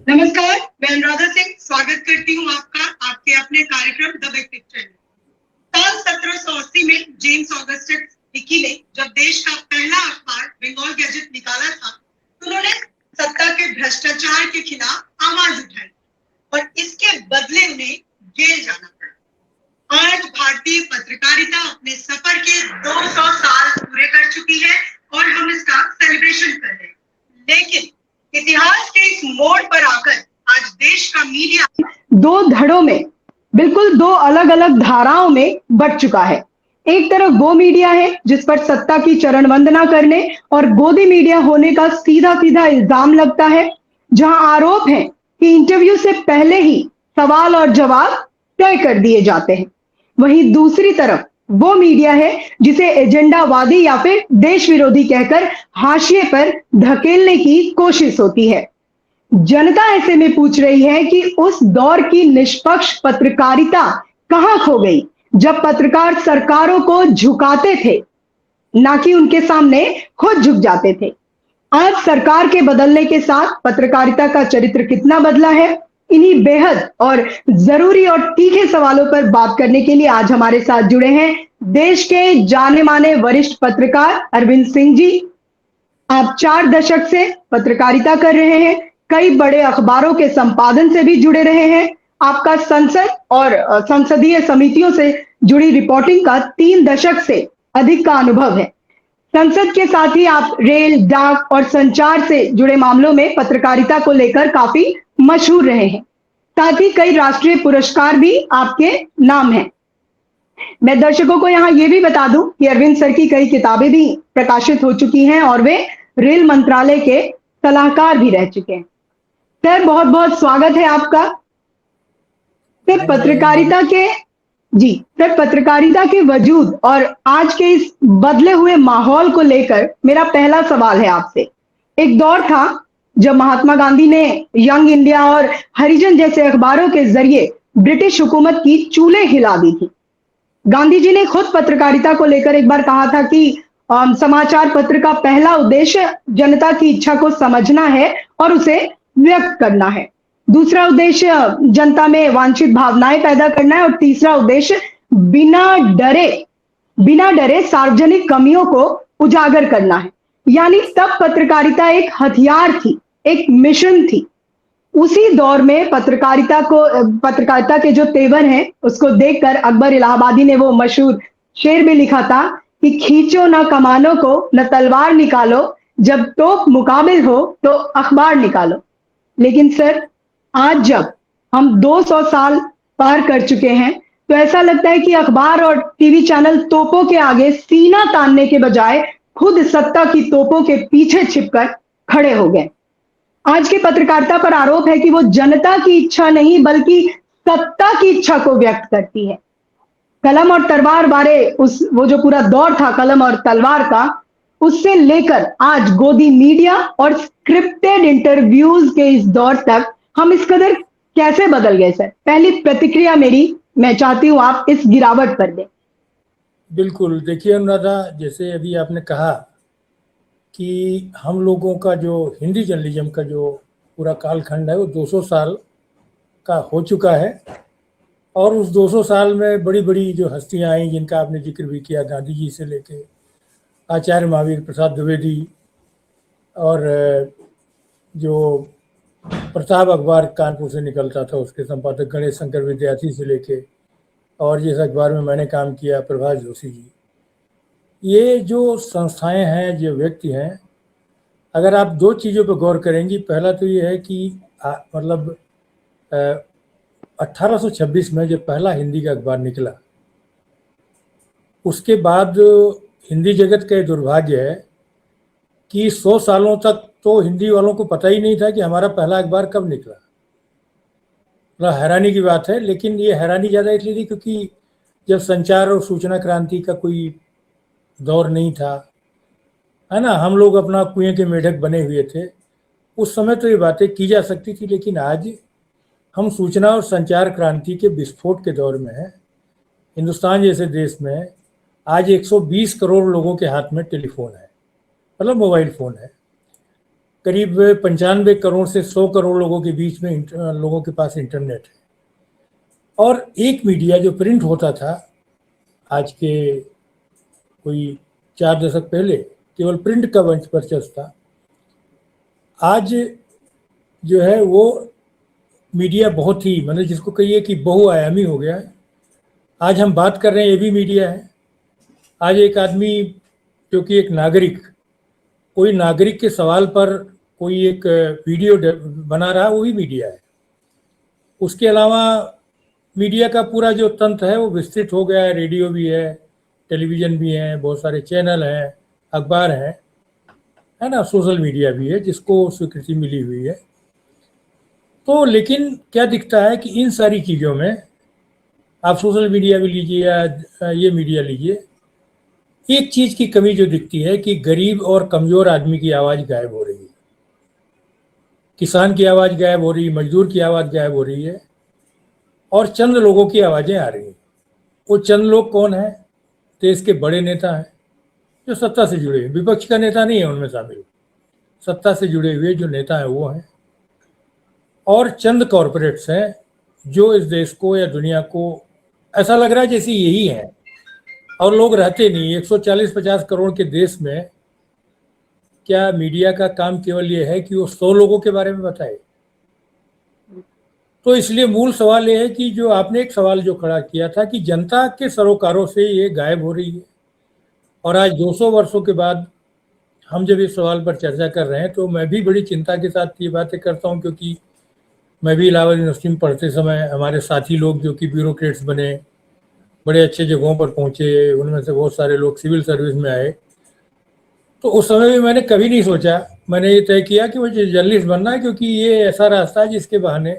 नमस्कार, मैं अनुराधा सिंह स्वागत करती हूँ आपका आपके अपने कार्यक्रम द बिग पिक्चर में। साल 1780 में जेम्स ऑगस्टस हिकी ने जब देश का पहला अखबार बंगाल गैजेट निकाला था, तो उन्होंने सत्ता के भ्रष्टाचार के खिलाफ आवाज उठाई और इसके बदले उन्हें जेल जाना पड़ा। आज भारतीय पत्रकारिता अपने सफर के 200 साल पूरे कर चुकी है और हम इसका सेलिब्रेशन कर रहे हैं। लेकिन इतिहास के इस मोड़ पर आकर आज देश का मीडिया दो धड़ों में, बिल्कुल दो अलग अलग धाराओं में बट चुका है। एक तरफ वो मीडिया है जिस पर सत्ता की चरण वंदना करने और गोदी मीडिया होने का सीधा सीधा इल्जाम लगता है, जहां आरोप है कि इंटरव्यू से पहले ही सवाल और जवाब तय कर दिए जाते हैं। वहीं दूसरी तरफ वो मीडिया है जिसे एजेंडावादी या फिर देश विरोधी कहकर हाशिए पर धकेलने की कोशिश होती है। जनता ऐसे में पूछ रही है कि उस दौर की निष्पक्ष पत्रकारिता कहां खो गई, जब पत्रकार सरकारों को झुकाते थे, ना कि उनके सामने खुद झुक जाते थे। आज सरकार के बदलने के साथ पत्रकारिता का चरित्र कितना बदला है, इन्हीं बेहद और जरूरी और तीखे सवालों पर बात करने के लिए आज हमारे साथ जुड़े हैं देश के जाने माने वरिष्ठ पत्रकार अरविंद सिंह जी। आप 4 दशक से पत्रकारिता कर रहे हैं, कई बड़े अखबारों के संपादन से भी जुड़े रहे हैं। आपका संसद और संसदीय समितियों से जुड़ी रिपोर्टिंग का 3 दशक से अधिक का अनुभव है। संसद के साथ ही आप रेल, डाक और संचार से जुड़े मामलों में पत्रकारिता को लेकर काफी मशहूर रहे हैं। साथ ही कई राष्ट्रीय पुरस्कार भी आपके नाम हैं। मैं दर्शकों को यहाँ ये भी बता दूं कि अरविंद सर की कई किताबें भी प्रकाशित हो चुकी हैं और वे रेल मंत्रालय के सलाहकार भी रह चुके हैं। सर, बहुत बहुत स्वागत है आपका। सर, पत्रकारिता के वजूद और आज के इस बदले हुए माहौल को लेकर मेरा पहला सवाल है आपसे। एक दौर था जब महात्मा गांधी ने यंग इंडिया और हरिजन जैसे अखबारों के जरिए ब्रिटिश हुकूमत की चूल्हे हिला दी थी। गांधी जी ने खुद पत्रकारिता को लेकर एक बार कहा था कि समाचार पत्र का पहला उद्देश्य जनता की इच्छा को समझना है और उसे व्यक्त करना है। दूसरा उद्देश्य जनता में वांछित भावनाएं पैदा करना है और तीसरा उद्देश्य बिना डरे सार्वजनिक कमियों को उजागर करना है। यानी तब पत्रकारिता एक हथियार थी, एक मिशन थी। उसी दौर में पत्रकारिता के जो तेवर हैं उसको देखकर अकबर इलाहाबादी ने वो मशहूर शेर भी लिखा था कि खींचो ना कमानों को, न तलवार निकालो, जब तोप मुकाबिल हो तो अखबार निकालो। लेकिन सर, आज जब हम 200 साल पार कर चुके हैं, तो ऐसा लगता है कि अखबार और टीवी चैनल तोपों के आगे सीना तानने के बजाय खुद सत्ता की तोपों के पीछे छिपकर खड़े हो गए। आज की पत्रकारिता पर आरोप है कि वो जनता की इच्छा नहीं बल्कि सत्ता की इच्छा को व्यक्त करती है। कलम और तलवार बारे वो जो पूरा दौर था कलम और तलवार का, उससे लेकर आज गोदी मीडिया और स्क्रिप्टेड इंटरव्यूज के इस दौर तक हम इस कदर कैसे बदल गए सर? पहली प्रतिक्रिया मैं चाहती हूं आप इस गिरावट पर दें। बिल्कुल, देखिए अनुराधा, जैसे अभी आपने कहा कि हम लोगों का जो हिंदी जर्नलिज्म का जो पूरा कालखंड है वो 200 साल का हो चुका है और उस 200 साल में बड़ी बड़ी जो हस्तियां आई जिनका आपने जिक्र भी किया, गांधी जी से लेके आचार्य महावीर प्रसाद द्विवेदी और जो प्रताप अखबार कानपुर से निकलता था उसके संपादक गणेश शंकर विद्यार्थी से लेके और जिस अखबार में मैंने काम किया प्रभाष जोशी जी, ये जो संस्थाएं हैं, जो व्यक्ति हैं, अगर आप 2 चीज़ों पर गौर करेंगी। पहला तो ये है कि मतलब 1826 में जब पहला हिंदी का अखबार निकला, उसके बाद हिंदी जगत का दुर्भाग्य है कि 100 सालों तक तो हिंदी वालों को पता ही नहीं था कि हमारा पहला अखबार कब निकला। मतलब हैरानी की बात है, लेकिन ये हैरानी ज़्यादा इसलिए थी क्योंकि जब संचार और सूचना क्रांति का कोई दौर नहीं था, है ना, हम लोग अपना कुएं के मेढक बने हुए थे। उस समय तो ये बातें की जा सकती थी, लेकिन आज हम सूचना और संचार क्रांति के विस्फोट के दौर में हैं। हिंदुस्तान जैसे देश में आज 120 करोड़ लोगों के हाथ में टेलीफोन है, मतलब मोबाइल फ़ोन है। करीब 95 करोड़ से 100 करोड़ लोगों के बीच में लोगों के पास इंटरनेट है। और एक मीडिया जो प्रिंट होता था आज के कोई 4 दशक पहले, केवल प्रिंट का वर्चस्व था। आज जो है वो मीडिया बहुत ही, मतलब जिसको कहिए कि बहुआयामी हो गया है। आज हम बात कर रहे हैं, ये भी मीडिया है। आज एक आदमी जो कि एक नागरिक, कोई नागरिक के सवाल पर कोई एक वीडियो बना रहा है, वो भी मीडिया है। उसके अलावा मीडिया का पूरा जो तंत्र है वो विस्तृत हो गया है। रेडियो भी है, टेलीविज़न भी है, बहुत सारे चैनल हैं, अखबार है ना, सोशल मीडिया भी है जिसको स्वीकृति मिली हुई है। तो लेकिन क्या दिखता है कि इन सारी चीज़ों में, आप सोशल मीडिया भी लीजिए या ये मीडिया लीजिए, एक चीज़ की कमी जो दिखती है कि गरीब और कमज़ोर आदमी की आवाज़ गायब हो रही है। किसान की आवाज़ गायब हो रही है, मजदूर की आवाज़ गायब हो रही है, और चंद लोगों की आवाज़ें आ रही हैं। वो चंद लोग कौन हैं? देश के बड़े नेता हैं जो सत्ता से जुड़े हैं, विपक्ष का नेता नहीं है उनमें शामिल, सत्ता से जुड़े हुए जो नेता हैं वो हैं। और चंद कॉरपोरेट्स हैं जो इस देश को या दुनिया को ऐसा लग रहा है जैसे यही है, और लोग रहते नहीं। 140-50 करोड़ के देश में क्या मीडिया का काम केवल ये है कि वो 100 लोगों के बारे में बताए? तो इसलिए मूल सवाल ये है कि जो आपने एक सवाल जो खड़ा किया था कि जनता के सरोकारों से ये गायब हो रही है। और आज 200 वर्षों के बाद हम जब इस सवाल पर चर्चा कर रहे हैं तो मैं भी बड़ी चिंता के साथ ये बातें करता हूँ, क्योंकि मैं भी इलाहाबाद यूनिवर्सिटी में पढ़ते समय हमारे साथी लोग जो कि ब्यूरोक्रेट्स बने, बड़े अच्छे जगहों पर पहुँचे, उनमें से बहुत सारे लोग सिविल सर्विस में आए। तो उस समय भी मैंने कभी नहीं सोचा, मैंने ये तय किया कि मुझे जर्नलिस्ट बनना है, क्योंकि ये ऐसा रास्ता है जिसके बहाने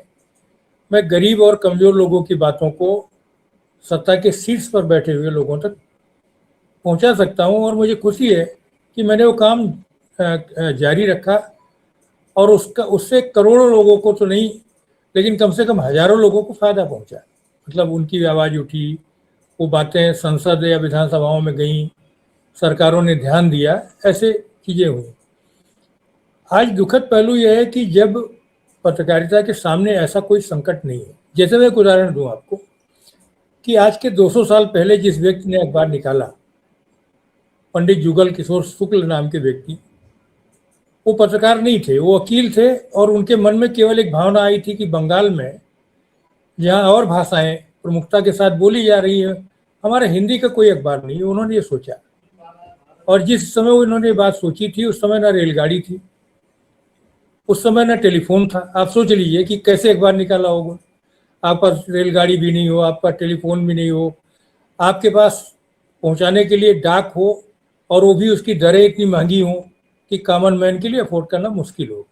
मैं गरीब और कमज़ोर लोगों की बातों को सत्ता के सीट्स पर बैठे हुए लोगों तक पहुंचा सकता हूं। और मुझे खुशी है कि मैंने वो काम जारी रखा, और उससे करोड़ों लोगों को तो नहीं, लेकिन कम से कम हज़ारों लोगों को फ़ायदा पहुंचा। मतलब उनकी आवाज़ उठी, वो बातें संसद या विधानसभाओं में गईं, सरकारों ने ध्यान दिया, ऐसे चीज़ें हुई। आज दुखद पहलू यह है कि जब पत्रकारिता के सामने ऐसा कोई संकट नहीं है, जैसे मैं एक उदाहरण दूं आपको कि आज के 200 साल पहले जिस व्यक्ति ने अखबार निकाला, पंडित जुगल किशोर शुक्ल नाम के व्यक्ति, वो पत्रकार नहीं थे, वो वकील थे। और उनके मन में केवल एक भावना आई थी कि बंगाल में जहाँ और भाषाएं प्रमुखता के साथ बोली जा रही है, हमारे हिंदी का कोई अखबार नहीं है। उन्होंने ये सोचा, और जिस समय उन्होंने बात सोची थी उस समय ना रेलगाड़ी थी, उस समय ना टेलीफोन था। आप सोच लीजिए कि कैसे अखबार निकाला होगा। आपका रेलगाड़ी भी नहीं हो, आपका टेलीफोन भी नहीं हो, आपके पास पहुंचाने के लिए डाक हो, और वो भी उसकी दरें इतनी महंगी हो कि कॉमन मैन के लिए अफोर्ड करना मुश्किल हो।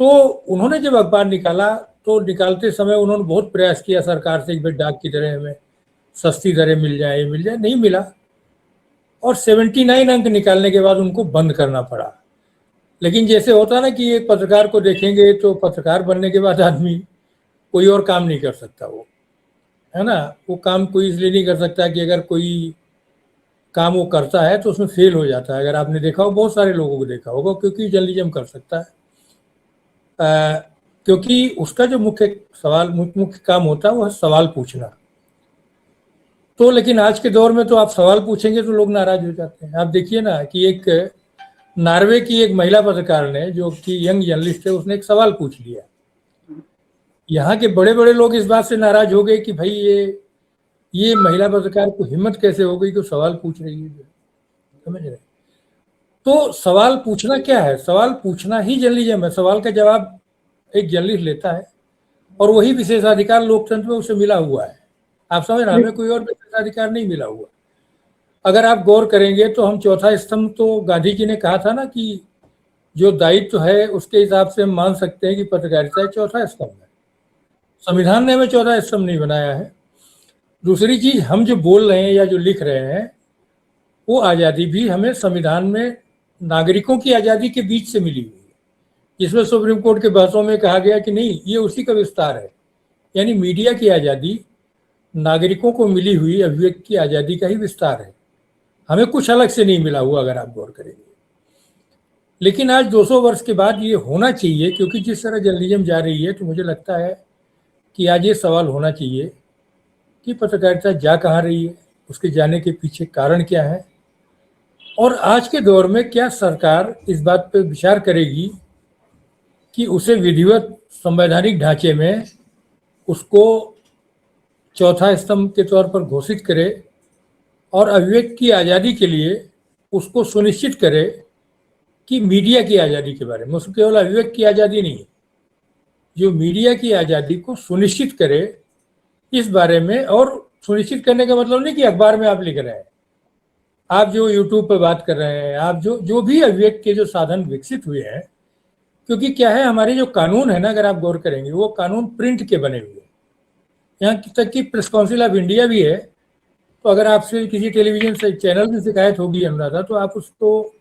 तो उन्होंने जब अखबार निकाला तो निकालते समय उन्होंने बहुत प्रयास किया सरकार से कि भाई डाक की दरें हमें सस्ती दरें मिल जाए, नहीं मिला। और 79 अंक निकालने के बाद उनको बंद करना पड़ा। लेकिन जैसे होता ना कि एक पत्रकार को देखेंगे तो पत्रकार बनने के बाद आदमी कोई और काम नहीं कर सकता, वो है ना, वो काम कोई इसलिए नहीं कर सकता कि अगर कोई काम वो करता है तो उसमें फेल हो जाता है। अगर आपने देखा हो, बहुत सारे लोगों को देखा होगा, क्योंकि जर्नलिज्म कर सकता है, क्योंकि उसका जो मुख्य काम होता है वो है सवाल पूछना। तो लेकिन आज के दौर में तो आप सवाल पूछेंगे तो लोग नाराज हो जाते हैं। आप देखिए ना कि एक नॉर्वे की एक महिला पत्रकार ने, जो कि यंग जर्नलिस्ट है, उसने एक सवाल पूछ लिया। यहाँ के बड़े बड़े लोग इस बात से नाराज हो गए कि भाई ये महिला पत्रकार को हिम्मत कैसे हो गई कि सवाल पूछ रही है, समझ रहे। तो सवाल पूछना क्या है? सवाल पूछना ही जर्नलिज्म है। सवाल का जवाब एक जर्नलिस्ट लेता है, और वही विशेषाधिकार लोकतंत्र में उसे मिला हुआ है। आप समझ रहे, हमें कोई और विशेषाधिकार नहीं मिला हुआ। अगर आप गौर करेंगे तो हम चौथा स्तंभ, तो गांधी जी ने कहा था ना कि जो दायित्व है उसके हिसाब से हम मान सकते हैं कि पत्रकारिता चौथा स्तंभ है। संविधान ने हमें चौथा स्तंभ नहीं बनाया है। दूसरी चीज, हम जो बोल रहे हैं या जो लिख रहे हैं, वो आज़ादी भी हमें संविधान में नागरिकों की आज़ादी के बीच से मिली हुई है, जिसमें सुप्रीम कोर्ट के बहसों में कहा गया कि नहीं, ये उसी का विस्तार है। यानी मीडिया की आज़ादी नागरिकों को मिली हुई अभिव्यक्ति की आज़ादी का ही विस्तार है, हमें कुछ अलग से नहीं मिला हुआ, अगर आप गौर करेंगे। लेकिन आज 200 वर्ष के बाद ये होना चाहिए, क्योंकि जिस तरह जर्नलिज्म जा रही है तो मुझे लगता है कि आज ये सवाल होना चाहिए कि पत्रकारिता जा कहाँ रही है, उसके जाने के पीछे कारण क्या है, और आज के दौर में क्या सरकार इस बात पर विचार करेगी कि उसे विधिवत संवैधानिक ढांचे में उसको चौथा स्तंभ के तौर पर घोषित करे और अभिव्यक्ति की आज़ादी के लिए उसको सुनिश्चित करे कि मीडिया की आज़ादी के बारे में, उसको केवल अभिव्यक्ति की आज़ादी नहीं, जो मीडिया की आज़ादी को सुनिश्चित करे इस बारे में। और सुनिश्चित करने का मतलब नहीं कि अखबार में आप लिख रहे हैं, आप जो यूट्यूब पर बात कर रहे हैं, आप जो भी अभिव्यक्ति के जो साधन विकसित हुए हैं, क्योंकि क्या है, हमारे जो कानून है ना, अगर आप गौर करेंगे, वो कानून प्रिंट के बने हुए हैं। यहाँ तक कि प्रेस काउंसिल ऑफ इंडिया भी है, तो अगर आपसे किसी टेलीविजन से चैनल में शिकायत होगी अनुराधा, तो आप उसको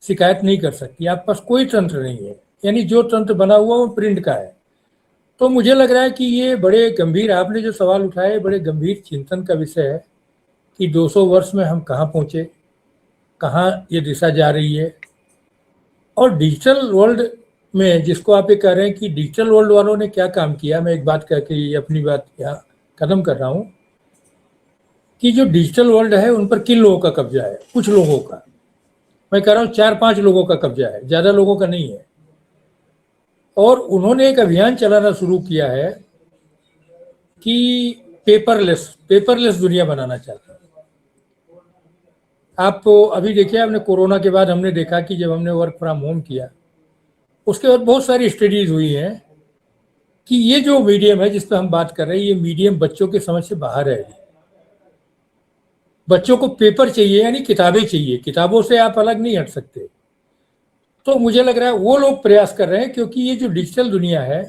शिकायत नहीं कर सकती, आपके पास कोई तंत्र नहीं है, यानी जो तंत्र बना हुआ वो प्रिंट का है। तो मुझे लग रहा है कि ये बड़े गंभीर, आपने जो सवाल उठाए, बड़े गंभीर चिंतन का विषय है कि 200 वर्ष में हम कहाँ पहुँचे, कहाँ ये दिशा जा रही है। और डिजिटल वर्ल्ड में जिसको आप ये कह रहे हैं कि डिजिटल वर्ल्ड वालों ने क्या काम किया, मैं एक बात कह के अपनी बात यहाँ खत्म कर रहा हूँ कि जो डिजिटल वर्ल्ड है उन पर किन लोगों का कब्जा है, कुछ लोगों का, मैं कह रहा हूँ 4-5 लोगों का कब्जा है, ज़्यादा लोगों का नहीं है। और उन्होंने एक अभियान चलाना शुरू किया है कि पेपरलेस दुनिया बनाना चाहते हैं। आप अभी देखिए, आपने कोरोना के बाद हमने देखा कि जब हमने वर्क फ्रॉम होम किया, उसके बाद बहुत सारी स्टडीज हुई हैं कि ये जो मीडियम है जिस पर हम बात कर रहे हैं, ये मीडियम बच्चों के समझ से बाहर है। बच्चों को पेपर चाहिए, यानी किताबें चाहिए, किताबों से आप अलग नहीं हट सकते। तो मुझे लग रहा है वो लोग प्रयास कर रहे हैं, क्योंकि ये जो डिजिटल दुनिया है,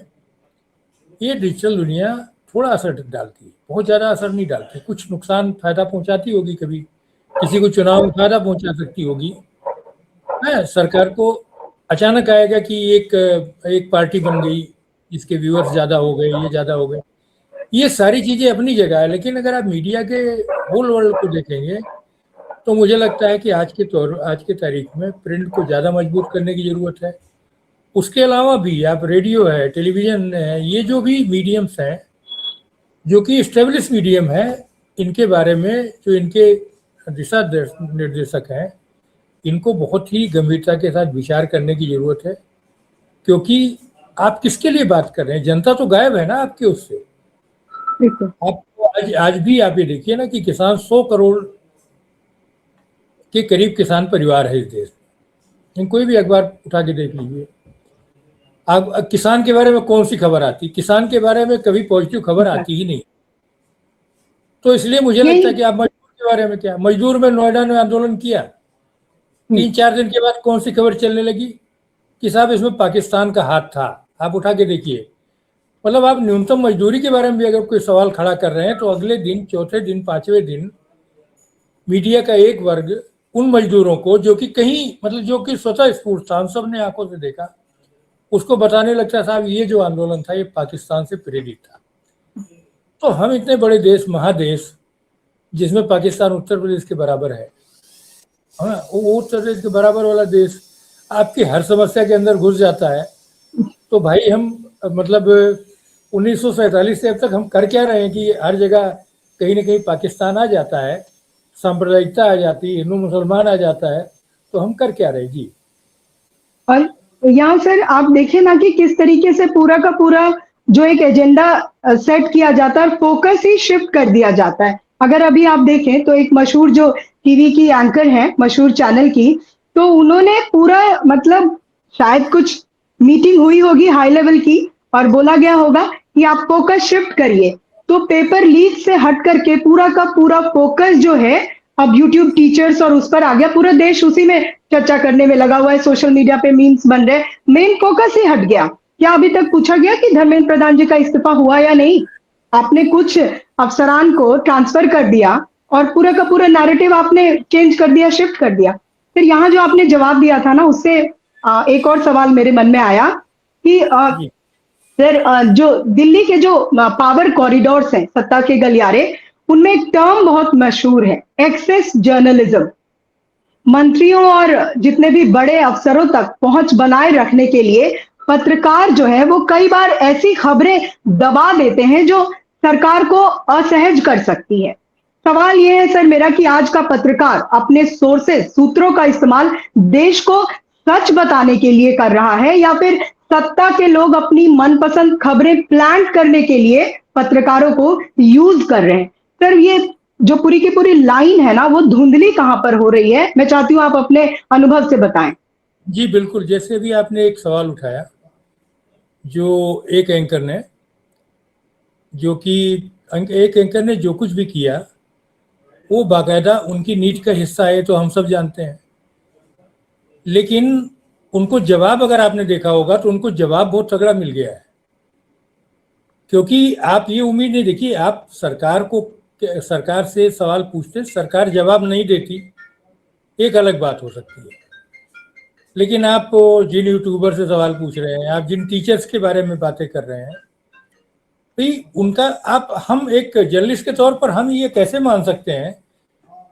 ये डिजिटल दुनिया थोड़ा असर डालती है, बहुत ज़्यादा असर नहीं डालती, कुछ नुकसान फायदा पहुंचाती होगी, कभी किसी को चुनाव में फायदा पहुंचा सकती होगी। है, सरकार को अचानक आएगा कि एक पार्टी बन गई, जिसके व्यूअर्स ज़्यादा हो गए, ये ज़्यादा हो गए, ये सारी चीज़ें अपनी जगह है। लेकिन अगर आप मीडिया के होल वर्ल्ड को देखेंगे तो मुझे लगता है कि आज के तारीख में प्रिंट को ज़्यादा मजबूत करने की ज़रूरत है। उसके अलावा भी आप रेडियो है, टेलीविज़न है, ये जो भी मीडियम्स हैं जो कि इस्टेब्लिश मीडियम है, इनके बारे में जो इनके दिशा निर्देशक हैं, इनको बहुत ही गंभीरता के साथ विचार करने की ज़रूरत है। क्योंकि आप किसके लिए बात कर रहे हैं, जनता तो गायब है ना आपके उससे। आपको आज भी आप ये देखिए ना कि किसान 100 करोड़ के करीब किसान परिवार है इस देश में। कोई भी अखबार उठा के देख लीजिए, आप किसान के बारे में कौन सी खबर आती, किसान के बारे में कभी पॉजिटिव खबर आती ही नहीं। तो इसलिए मुझे लगता है कि आप मजदूर के बारे में क्या, मजदूर में नोएडा ने आंदोलन किया, 3-4 दिन के बाद कौन सी खबर चलने लगी कि साहब इसमें पाकिस्तान का हाथ था। आप उठा के देखिए, मतलब आप न्यूनतम मजदूरी के बारे में भी अगर कोई सवाल खड़ा कर रहे हैं तो अगले दिन, चौथे दिन, 5वें दिन मीडिया का एक वर्ग उन मजदूरों को, जो कि कहीं मतलब जो कि स्वतः स्फूर्त था, हम सब ने आंखों से देखा, उसको बताने लगता साहब ये जो आंदोलन था ये पाकिस्तान से प्रेरित था। तो हम इतने बड़े देश, महादेश, जिसमें पाकिस्तान उत्तर प्रदेश के बराबर है, हाँ, वो उत्तर प्रदेश के बराबर वाला देश आपकी हर समस्या के अंदर घुस जाता है, तो भाई हम मतलब 1947 से अब तक हम कर क्या रहे हैं कि हर जगह कहीं ना कहीं पाकिस्तान आ जाता है, सांप्रदायिकता आ जाती है, हिंदू मुसलमान आ जाता है, तो हम कर क्या रहे जी। और यहाँ सर आप देखिए ना कि किस तरीके से पूरा का पूरा जो एक एजेंडा सेट किया जाता है, फोकस ही शिफ्ट कर दिया जाता है। अगर अभी आप देखें तो एक मशहूर जो टीवी की एंकर है, मशहूर चैनल की, तो उन्होंने पूरा मतलब शायद कुछ मीटिंग हुई होगी हाई लेवल की और बोला गया होगा कि आप फोकस शिफ्ट करिए, तो पेपर लीक से हट करके पूरा का पूरा फोकस जो है अब यूट्यूब टीचर्स और उस पर आ गया, पूरा देश उसी में चर्चा करने में लगा हुआ है, सोशल मीडिया पे मीम्स बन रहे, मेन फोकस ही हट गया। क्या अभी तक पूछा गया कि धर्मेंद्र प्रधान जी का इस्तीफा हुआ या नहीं? आपने कुछ अफसरान को ट्रांसफर कर दिया और पूरा का पूरा नैरेटिव आपने चेंज कर दिया, शिफ्ट कर दिया। फिर यहाँ जो आपने जवाब दिया था ना, उससे एक और सवाल मेरे मन में आया कि सर जो दिल्ली के जो पावर कॉरिडोर्स हैं, सत्ता के गलियारे, उनमें एक टर्म बहुत मशहूर है, एक्सेस जर्नलिज्म। मंत्रियों और जितने भी बड़े अफसरों तक पहुंच बनाए रखने के लिए पत्रकार जो है वो कई बार ऐसी खबरें दबा देते हैं जो सरकार को असहज कर सकती है। सवाल ये है सर मेरा कि आज का पत्रकार अपने सोर्सेस सूत्रों का इस्तेमाल देश को सच बताने के लिए कर रहा है या फिर सत्ता के लोग अपनी मनपसंद खबरें प्लांट करने के लिए पत्रकारों को यूज कर रहे हैं। सर ये जो पूरी की पूरी लाइन है ना वो धुंधली कहां पर हो रही है, मैं चाहती हूं आप अपने अनुभव से बताएं। जी बिल्कुल, जैसे भी आपने एक सवाल उठाया, जो एक एंकर ने जो कुछ भी किया वो बाकायदा उनकी नीति का हिस्सा है, तो हम सब जानते हैं। लेकिन उनको जवाब अगर आपने देखा होगा तो उनको जवाब बहुत तगड़ा मिल गया है, क्योंकि आप ये उम्मीद नहीं देखिए, आप सरकार से सवाल पूछते, सरकार जवाब नहीं देती, एक अलग बात हो सकती है। लेकिन आप जिन यूट्यूबर से सवाल पूछ रहे हैं, आप जिन टीचर्स के बारे में बातें कर रहे हैं, तो उनका हम एक जर्नलिस्ट के तौर पर हम ये कैसे मान सकते हैं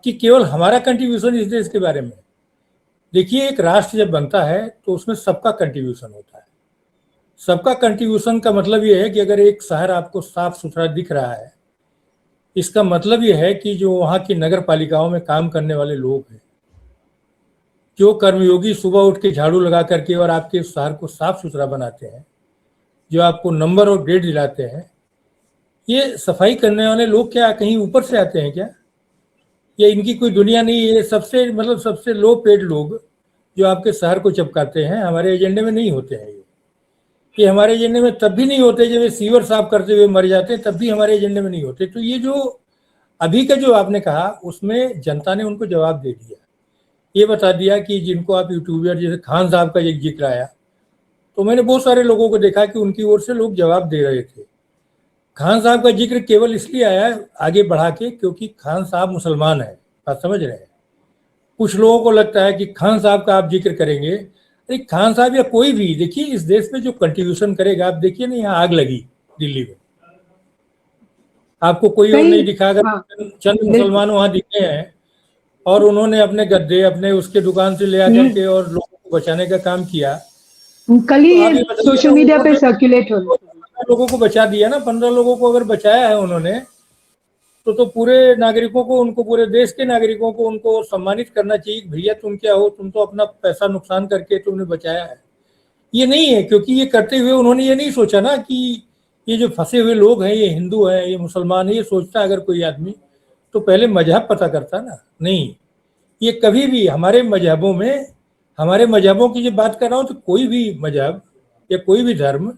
कि केवल हमारा कंट्रीब्यूशन इस देश के बारे में। देखिए, एक राष्ट्र जब बनता है तो उसमें सबका कंट्रीब्यूशन होता है। सबका कंट्रीब्यूशन का मतलब ये है कि अगर एक शहर आपको साफ सुथरा दिख रहा है, इसका मतलब ये है कि जो वहाँ की नगर पालिकाओं में काम करने वाले लोग हैं, जो कर्मयोगी सुबह उठ के झाड़ू लगा करके और आपके शहर को साफ सुथरा बनाते हैं, जो आपको नंबर और ग्रेड दिलाते हैं, ये सफाई करने वाले लोग क्या कहीं ऊपर से आते हैं क्या? या इनकी कोई दुनिया नहीं है? सबसे लो पेड लोग जो आपके शहर को चमकाते हैं, हमारे एजेंडे में नहीं होते हैं। ये हमारे एजेंडे में तब भी नहीं होते जब ये सीवर साफ करते हुए मर जाते हैं, तब भी हमारे एजेंडे में नहीं होते। तो ये जो अभी का जो आपने कहा, उसमें जनता ने उनको जवाब दे दिया, ये बता दिया कि जिनको आप यूट्यूबर जैसे खान साहब का एक जिक्र आया, तो मैंने बहुत सारे लोगों को देखा कि उनकी ओर से लोग जवाब दे रहे थे। खान साहब का जिक्र केवल इसलिए आया आगे बढ़ा के क्योंकि खान साहब मुसलमान है, बात समझ रहे हैं। कुछ लोगों को लगता है कि खान साहब का आप जिक्र करेंगे, अरे खान साहब या कोई भी, देखिए इस देश में जो कंट्रीब्यूशन करेगा, आप देखिए ना, यहाँ आग लगी दिल्ली में, आपको कोई और नहीं दिखा। अगर चंद मुसलमान वहां दिखे हैं और उन्होंने अपने गद्दे अपने उसके दुकान से ले आकर के और लोगों को बचाने का काम किया, कल ही ये सोशल मीडिया पे सर्कुलेट हो, 15 लोगों को बचा दिया ना। 15 लोगों को अगर बचाया है उन्होंने, तो पूरे नागरिकों को, उनको पूरे देश के नागरिकों को उनको सम्मानित करना चाहिए। भैया तुम क्या हो, तुम तो अपना पैसा नुकसान करके तुमने बचाया है। ये नहीं है, क्योंकि ये करते हुए उन्होंने ये नहीं सोचा ना कि ये जो फंसे हुए लोग हैं, ये हिंदू हैं, ये मुसलमान है। ये सोचता अगर कोई आदमी तो पहले मजहब पता करता ना। नहीं, ये कभी भी हमारे मजहबों की जब बात कर रहा हूँ, तो कोई भी मजहब या कोई भी धर्म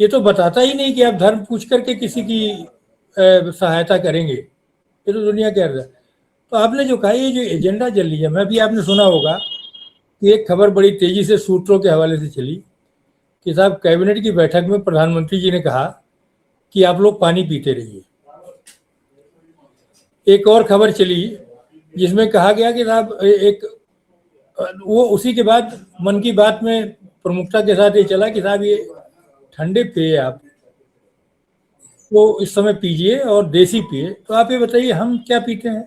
ये तो बताता ही नहीं कि आप धर्म पूछ करके किसी की सहायता करेंगे। ये तो दुनिया कह रहा है। तो आपने जो कहा, ये जो एजेंडा जर्नलिज्म है, अभी आपने सुना होगा कि एक खबर बड़ी तेजी से सूत्रों के हवाले से चली कि साहब कैबिनेट की बैठक में प्रधानमंत्री जी ने कहा कि आप लोग पानी पीते रहिए। एक और खबर चली जिसमें कहा गया कि साहब वो उसी के बाद मन की बात में प्रमुखता के साथ ये चला कि साहब ये ठंडे पेय आप वो इस समय पीजिए और देसी पिए। तो आप ये बताइए हम क्या पीते हैं?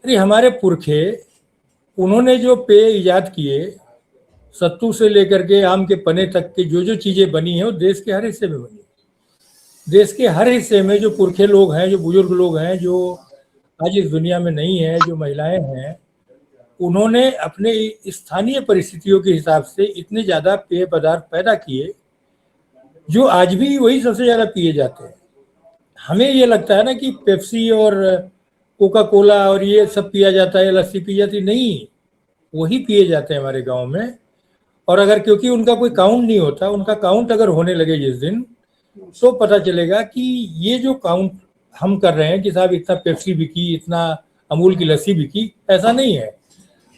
अरे हमारे पुरखे, उन्होंने जो पेय ईजाद किए, सत्तू से लेकर के आम के पने तक के जो चीजें बनी हैं, वो देश के हर हिस्से में बनी। देश के हर हिस्से में जो पुरखे लोग हैं, जो बुजुर्ग लोग हैं, जो आज इस दुनिया में नहीं है, जो महिलाएं हैं, उन्होंने अपने स्थानीय परिस्थितियों के हिसाब से इतने ज्यादा पेय पदार्थ पैदा किए जो आज भी वही सबसे ज्यादा पिए जाते हैं। हमें ये लगता है ना कि पेप्सी और कोका कोला और ये सब पिया जाता है, लस्सी पी जाती, नहीं, वही पिए जाते हैं हमारे गांव में। और अगर क्योंकि उनका कोई काउंट नहीं होता, उनका काउंट अगर होने लगे जिस दिन, तो पता चलेगा कि ये जो काउंट हम कर रहे हैं कि साहब इतना पेप्सी बिकी, इतना अमूल की लस्सी बिकी, ऐसा नहीं है।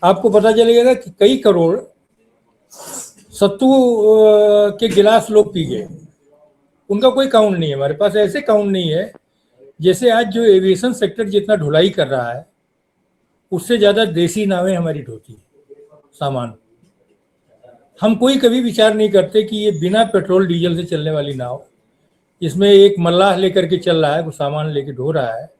आपको पता चलेगा कि कई करोड़ सत्तू के गिलास लोग पी गए, उनका कोई काउंट नहीं है। हमारे पास ऐसे काउंट नहीं है। जैसे आज जो एविएशन सेक्टर जितना ढुलाई कर रहा है, उससे ज़्यादा देसी नावें हमारी ढोती सामान। हम कोई कभी विचार नहीं करते कि ये बिना पेट्रोल डीजल से चलने वाली नाव, जिसमें एक मल्लाह लेकर के चल रहा है, वो सामान लेके ढो रहा है,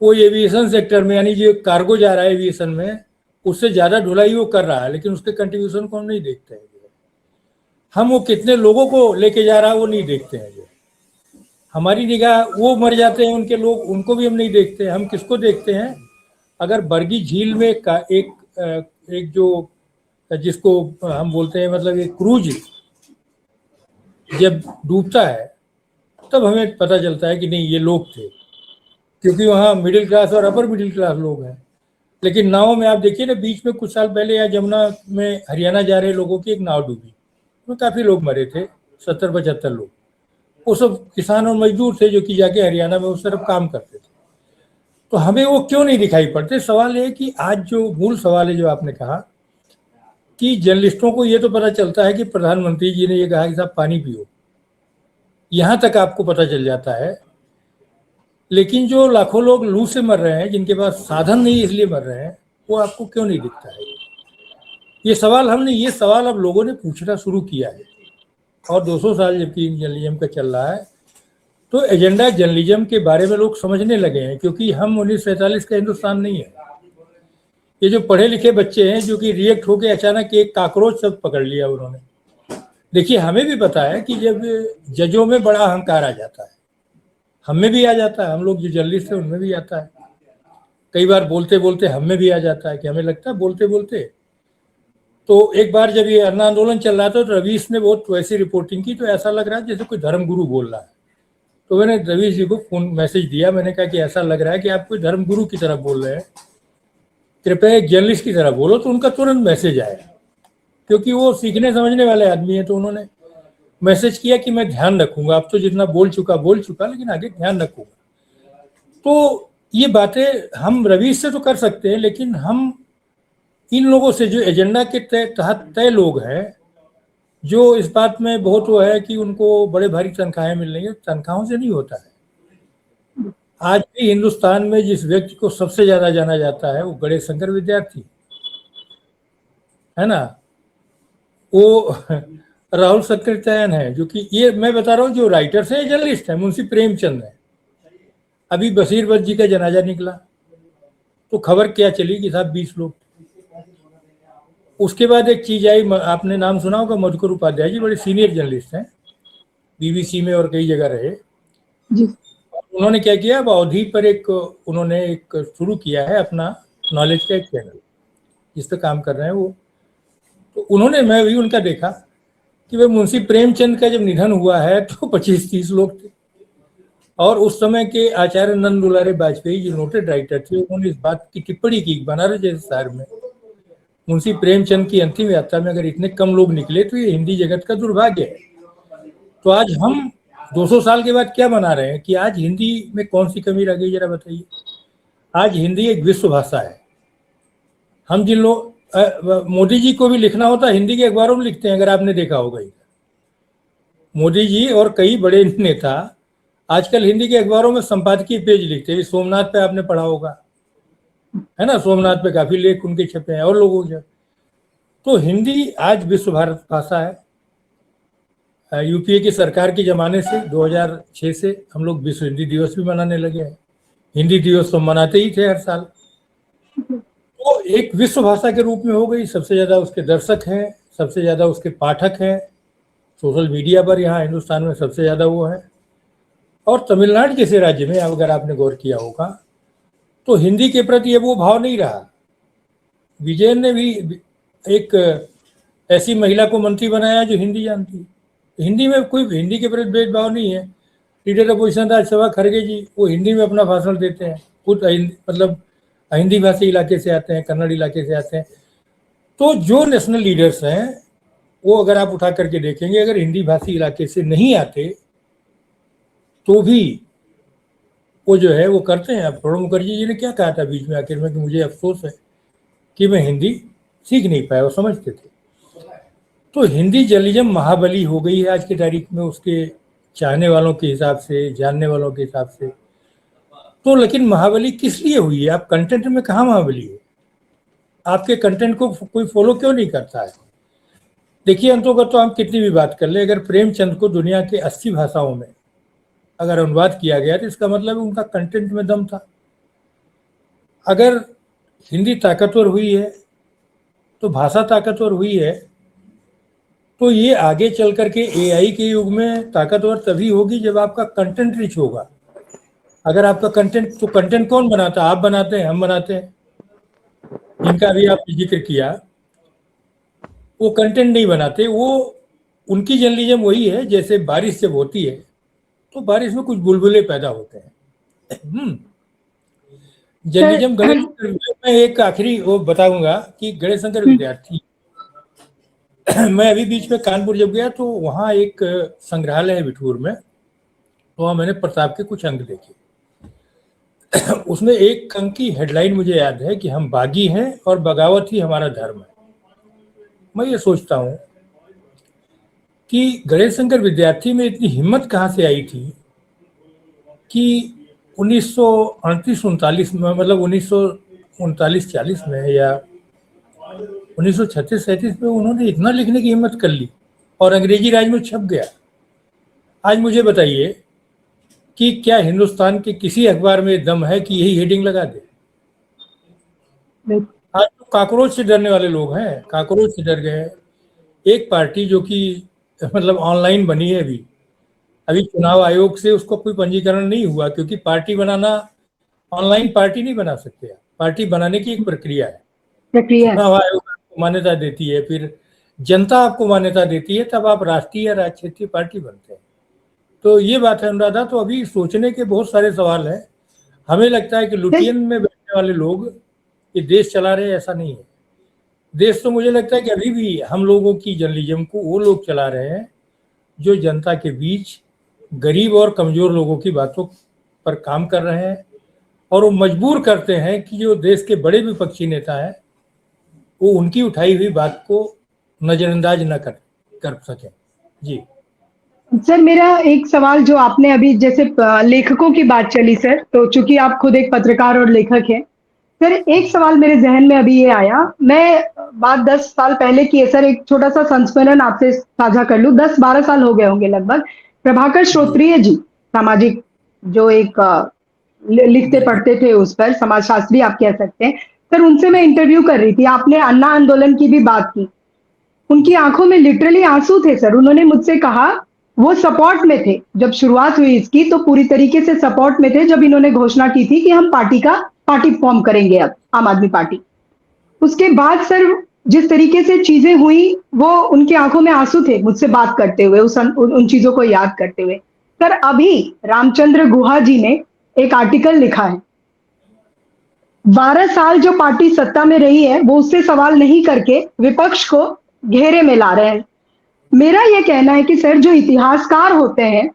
वो एविएशन सेक्टर में, यानी जो कार्गो जा रहा है एविएशन में, उससे ज़्यादा ढुलाई वो कर रहा है, लेकिन उसके कंट्रीब्यूशन को हम नहीं देखते हैं। हम वो कितने लोगों को लेके जा रहा है वो नहीं देखते हैं। जो हमारी निगाह, वो मर जाते हैं उनके लोग, उनको भी हम नहीं देखते। हम किसको देखते हैं? अगर बरगी झील में एक जो जिसको हम बोलते हैं, मतलब एक क्रूज जब डूबता है तब हमें पता चलता है कि नहीं ये लोग थे, क्योंकि वहाँ मिडिल क्लास और अपर मिडिल क्लास लोग हैं। लेकिन नाव में आप देखिए ना, बीच में कुछ साल पहले यहाँ जमुना में हरियाणा जा रहे लोगों की एक नाव डूबी, उसमें काफ़ी लोग मरे थे, 70-75 लोग। वो सब किसान और मजदूर थे जो कि जाके हरियाणा में उस तरफ काम करते थे। तो हमें वो क्यों नहीं दिखाई पड़ते? सवाल ये है कि आज जो मूल सवाल है, जो आपने कहा कि जर्नलिस्टों को ये तो पता चलता है कि प्रधानमंत्री जी ने ये कहा कि साहब पानी पियो, यहाँ तक आपको पता चल जाता है। लेकिन जो लाखों लोग लू से मर रहे हैं, जिनके पास साधन नहीं इसलिए मर रहे हैं, वो आपको क्यों नहीं दिखता है? ये सवाल अब लोगों ने पूछना शुरू किया है। और 200 साल जबकि जर्नलिज्म का चल रहा है, तो एजेंडा जर्नलिज्म के बारे में लोग समझने लगे हैं, क्योंकि हम 1947 का हिंदुस्तान नहीं है। ये जो पढ़े लिखे बच्चे हैं जो कि रिएक्ट होके अचानक एक काकरोच सब पकड़ लिया उन्होंने। देखिए, हमें भी पता है कि जब जजों में बड़ा अहंकार आ जाता है, हमें भी आ जाता है, हम लोग जो जर्नलिस्ट हैं उनमें भी आता है। कई बार बोलते बोलते हमें भी आ जाता है कि हमें लगता है बोलते बोलते। तो एक बार जब ये अन्ना आंदोलन चल रहा था तो रवीश ने बहुत वैसी रिपोर्टिंग की, तो ऐसा लग रहा है जैसे कोई धर्मगुरु बोल रहा है। तो मैंने रवीश जी को फोन मैसेज दिया, मैंने कहा कि ऐसा लग रहा है कि आप कोई धर्मगुरु की तरह बोल रहे हैं, कृपया एक जर्नलिस्ट की तरह बोलो। तो उनका तुरंत मैसेज आया, क्योंकि वो सीखने समझने वाले आदमी हैं। तो उन्होंने मैसेज किया कि मैं ध्यान रखूंगा, अब तो जितना बोल चुका, लेकिन आगे ध्यान रखूंगा। तो ये बातें हम रवीश से तो कर सकते हैं, लेकिन हम इन लोगों से, जो एजेंडा के तहत तय लोग हैं, जो इस बात में बहुत वो है कि उनको बड़े भारी तनख्वाहें मिल रही है, तनख्वाहों से नहीं होता है। आज भी हिंदुस्तान में जिस व्यक्ति को सबसे ज्यादा जाना जाता है वो गणेश शंकर विद्यार्थी है ना, वो राहुल सत्यनारायण है, जो कि ये मैं बता रहा हूँ जो राइटर्स है, जर्नलिस्ट है, मुंशी प्रेमचंद है। अभी बशीर बट जी का जनाजा निकला तो खबर क्या चली कि साहब 20 लोग। उसके बाद एक चीज आई, आपने नाम सुना होगा, मधुकर उपाध्याय जी, बड़े सीनियर जर्नलिस्ट हैं, बीबीसी में और कई जगह रहे जी। उन्होंने क्या किया, अब अवधि पर उन्होंने एक शुरू किया है अपना नॉलेज का एक चैनल, जिस पे काम कर रहे हैं वो। तो उन्होंने, मैं भी उनका देखा कि वह मुंशी प्रेमचंद का जब निधन हुआ है तो 25-30 लोग थे। और उस समय के आचार्य नंद दुलारे वाजपेयी जो नोटेड राइटर थे, उन्होंने इस बात की टिप्पणी की, बनारस जैसे शहर में मुंशी प्रेमचंद की अंतिम यात्रा में अगर इतने कम लोग निकले तो ये हिंदी जगत का दुर्भाग्य है। तो आज हम 200 साल के बाद क्या बना रहे हैं कि आज हिंदी में कौन सी कमी रह गई, जरा बताइए। आज हिंदी एक विश्व भाषा है। हम जिन लोग, मोदी जी को भी लिखना होता है हिंदी के अखबारों में लिखते हैं, अगर आपने देखा होगा। मोदी जी और कई बड़े नेता आजकल हिंदी के अखबारों में संपादकीय पेज लिखते हैं। सोमनाथ पे आपने पढ़ा होगा, है ना, सोमनाथ पे काफी लेख उनके छपे हैं और लोगों के। तो हिंदी आज विश्व भारत भाषा है। यूपीए की सरकार के जमाने से 2006 से हम लोग विश्व हिंदी दिवस भी मनाने लगे हैं। हिंदी दिवस तो मनाते ही थे हर साल। तो एक विश्व भाषा के रूप में हो गई। सबसे ज्यादा उसके दर्शक हैं, सबसे ज्यादा उसके पाठक हैं सोशल मीडिया पर, यहाँ हिंदुस्तान में सबसे ज्यादा वो है। और तमिलनाडु जैसे राज्य में अगर आपने गौर किया होगा तो हिंदी के प्रति वो भाव नहीं रहा। विजयन ने भी एक ऐसी महिला को मंत्री बनाया जो हिंदी जानती है। हिंदी में कोई हिंदी के प्रति भेदभाव नहीं है। लीडर अपोजिशन राज्यसभा खड़गे जी, वो हिंदी में अपना भाषण देते हैं, खुद मतलब हिंदी भाषी इलाके से आते हैं, कन्नड़ इलाके से आते हैं। तो जो नेशनल लीडर्स हैं वो अगर आप उठा करके देखेंगे, अगर हिंदी भाषी इलाके से नहीं आते तो भी वो जो है वो करते हैं। अब प्रणब मुखर्जी जी ने क्या कहा था बीच में आखिर में कि मुझे अफसोस है कि मैं हिंदी सीख नहीं पाया, वो समझते थे। तो हिंदी जर्नलिज्म महाबली हो गई है आज की तारीख में, उसके चाहने वालों के हिसाब से, जानने वालों के हिसाब से। तो लेकिन महाबली किस लिए हुई है? आप कंटेंट में कहाँ महाबली है? आपके कंटेंट को कोई फॉलो क्यों नहीं करता है? देखिए, अंतोगत तो हम कितनी भी बात कर ले, अगर प्रेमचंद को दुनिया के 80 भाषाओं में अगर अनुवाद किया गया तो इसका मतलब है उनका कंटेंट में दम था। अगर हिंदी ताकतवर हुई है तो भाषा ताकतवर हुई है, तो ये आगे चल करके एआई के युग में ताकतवर तभी होगी जब आपका कंटेंट रिच होगा। अगर आपका कंटेंट, तो कंटेंट कौन बनाता है? आप बनाते हैं, हम बनाते हैं। जिनका भी आपने जिक्र किया, वो कंटेंट नहीं बनाते। वो उनकी जर्नलिज्म वही है, जैसे बारिश जब होती है तो बारिश में कुछ बुलबुले पैदा होते हैं। जर्नलिज्म गणेश शंकर, मैं एक आखिरी वो बताऊंगा कि गणेश शंकर विद्यार्थी, मैं अभी बीच में कानपुर जब गया तो वहाँ एक संग्रहालय है बिठूर में, तो वहाँ मैंने प्रताप के कुछ अंक देखे। उसमें एक अंक की हेडलाइन मुझे याद है कि हम बागी हैं और बगावत ही हमारा धर्म है। मैं ये सोचता हूँ कि गणेश शंकर विद्यार्थी में इतनी हिम्मत कहाँ से आई थी कि 1938-39 में, मतलब 1939-40 में या 1936-37 में उन्होंने इतना लिखने की हिम्मत कर ली और अंग्रेजी राज में छप गया। आज मुझे बताइए कि क्या हिंदुस्तान के किसी अखबार में दम है कि यही हेडिंग लगा दे? आज तो कॉकरोच से डरने वाले लोग हैं, कॉकरोच से डर गए। एक पार्टी जो कि मतलब ऑनलाइन बनी है, अभी चुनाव आयोग से उसको कोई पंजीकरण नहीं हुआ, क्योंकि पार्टी बनाना, ऑनलाइन पार्टी नहीं बना सकते। पार्टी बनाने की एक प्रक्रिया है, चुनाव आयोग आपको मान्यता देती है, फिर जनता आपको मान्यता देती है, तब आप राष्ट्रीय या राज्य क्षेत्रीय पार्टी बनते हैं। तो ये बात है अनुराधा। तो अभी सोचने के बहुत सारे सवाल हैं। हमें लगता है कि लुटियन में बैठने वाले लोग ये देश चला रहे हैं, ऐसा नहीं है। देश तो मुझे लगता है कि अभी भी हम लोगों की जर्नलिज्म को वो लोग चला रहे हैं जो जनता के बीच गरीब और कमजोर लोगों की बातों पर काम कर रहे हैं, और वो मजबूर करते हैं कि जो देश के बड़े विपक्षी नेता हैं वो उनकी उठाई हुई बात को नजरअंदाज न कर सकें। जी सर, मेरा एक सवाल, जो आपने अभी जैसे लेखकों की बात चली सर, तो चूंकि आप खुद एक पत्रकार और लेखक हैं सर, एक सवाल मेरे जहन में अभी ये आया। मैं बात 10 साल पहले की है सर, एक छोटा सा संस्मरण आपसे साझा कर लूं। 10-12 साल हो गए होंगे लगभग। प्रभाकर श्रोत्रिय जी, सामाजिक जो एक लिखते पढ़ते थे, उस पर समाजशास्त्री आप कह सकते हैं सर, उनसे मैं इंटरव्यू कर रही थी। आपने अन्ना आंदोलन की भी बात की। उनकी आंखों में लिटरली आंसू थे सर। उन्होंने मुझसे कहा, वो सपोर्ट में थे जब शुरुआत हुई इसकी, तो पूरी तरीके से सपोर्ट में थे जब इन्होंने घोषणा की थी कि हम पार्टी फॉर्म करेंगे, अब आम आदमी पार्टी। उसके बाद सर जिस तरीके से चीजें हुई, वो उनकी आंखों में आंसू थे मुझसे बात करते हुए, उन चीजों को याद करते हुए। सर, अभी रामचंद्र गुहा जी ने एक आर्टिकल लिखा है, 12 साल जो पार्टी सत्ता में रही है वो उससे सवाल नहीं करके विपक्ष को घेरे में ला रहे हैं। मेरा ये कहना है कि सर, जो इतिहासकार होते हैं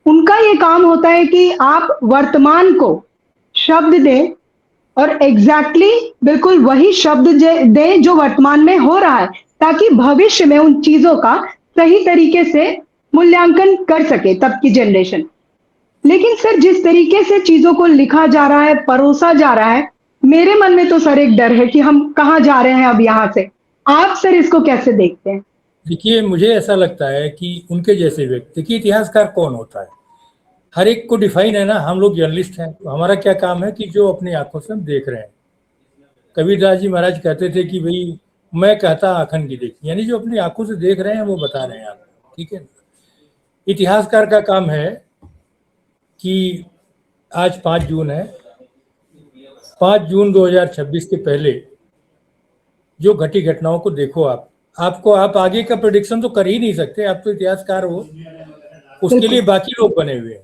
उनका ये काम होता है कि आप वर्तमान को शब्द दें और एग्जैक्टली बिल्कुल वही शब्द दें जो वर्तमान में हो रहा है, ताकि भविष्य में उन चीजों का सही तरीके से मूल्यांकन कर सके तब की जनरेशन। लेकिन सर, जिस तरीके से चीजों को लिखा जा रहा है, परोसा जा रहा है, मेरे मन में तो सर एक डर है कि हम कहाँ जा रहे हैं अब यहाँ से। आप सर इसको कैसे देखते हैं? देखिए, मुझे ऐसा लगता है कि उनके जैसे व्यक्ति, देखिए इतिहासकार कौन होता है, हर एक को डिफाइन है ना। हम लोग जर्नलिस्ट हैं, तो हमारा क्या काम है कि जो अपनी आंखों से हम देख रहे हैं। कबीरदास जी महाराज कहते थे कि भाई मैं कहता आंखन की देखी, यानी जो अपनी आंखों से देख रहे हैं वो बता रहे हैं आप, ठीक है। इतिहासकार का काम है कि आज 5 जून है, 5 जून 2026 के पहले जो घटी घटनाओं को देखो। आप आगे का प्रेडिक्शन तो कर ही नहीं सकते, आप तो इतिहासकार हो, उसके लिए बाकी लोग बने हुए हैं।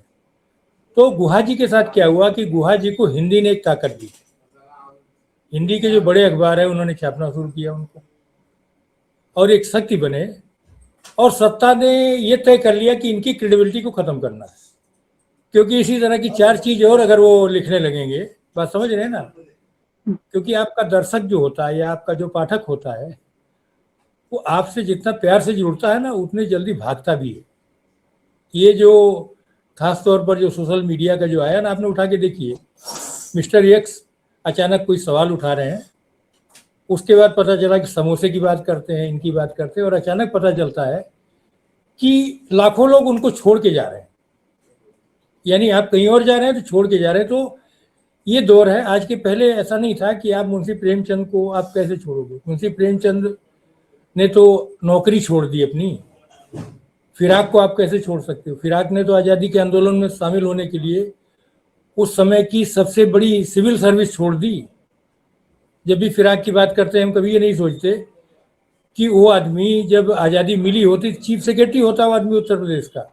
तो गुहा जी के साथ क्या हुआ कि गुहा जी को हिंदी ने एक ताकत दी। हिंदी के जो बड़े अखबार है उन्होंने छापना शुरू किया उनको, और एक शक्ति बने, और सत्ता ने ये तय कर लिया कि इनकी क्रेडिबिलिटी को खत्म करना है, क्योंकि इसी तरह की 4 चीज और अगर वो लिखने लगेंगे, बात समझ रहे हैं ना, क्योंकि आपका दर्शक जो होता है या आपका जो पाठक होता है वो आपसे जितना प्यार से जुड़ता है ना, उतनी जल्दी भागता भी है। ये जो खास तौर पर जो सोशल मीडिया का जो आया ना, आपने उठा के देखिए, मिस्टर एक्स अचानक कोई सवाल उठा रहे हैं, उसके बाद पता चला कि समोसे की बात करते हैं, इनकी बात करते हैं, और अचानक पता चलता है कि लाखों लोग उनको छोड़ के जा रहे हैं। यानी आप कहीं और जा रहे हैं तो छोड़ के जा रहे हैं। तो ये दौर है आज के। पहले ऐसा नहीं था कि आप मुंशी प्रेमचंद को आप कैसे छोड़ोगे। मुंशी प्रेमचंद ने तो नौकरी छोड़ दी अपनी, फिराक को आप कैसे छोड़ सकते हो। फिराक ने तो आज़ादी के आंदोलन में शामिल होने के लिए उस समय की सबसे बड़ी सिविल सर्विस छोड़ दी। जब भी फिराक की बात करते हैं हम कभी ये नहीं सोचते कि वो आदमी जब आज़ादी मिली होती, चीफ सेक्रेटरी होता वो आदमी उत्तर प्रदेश का,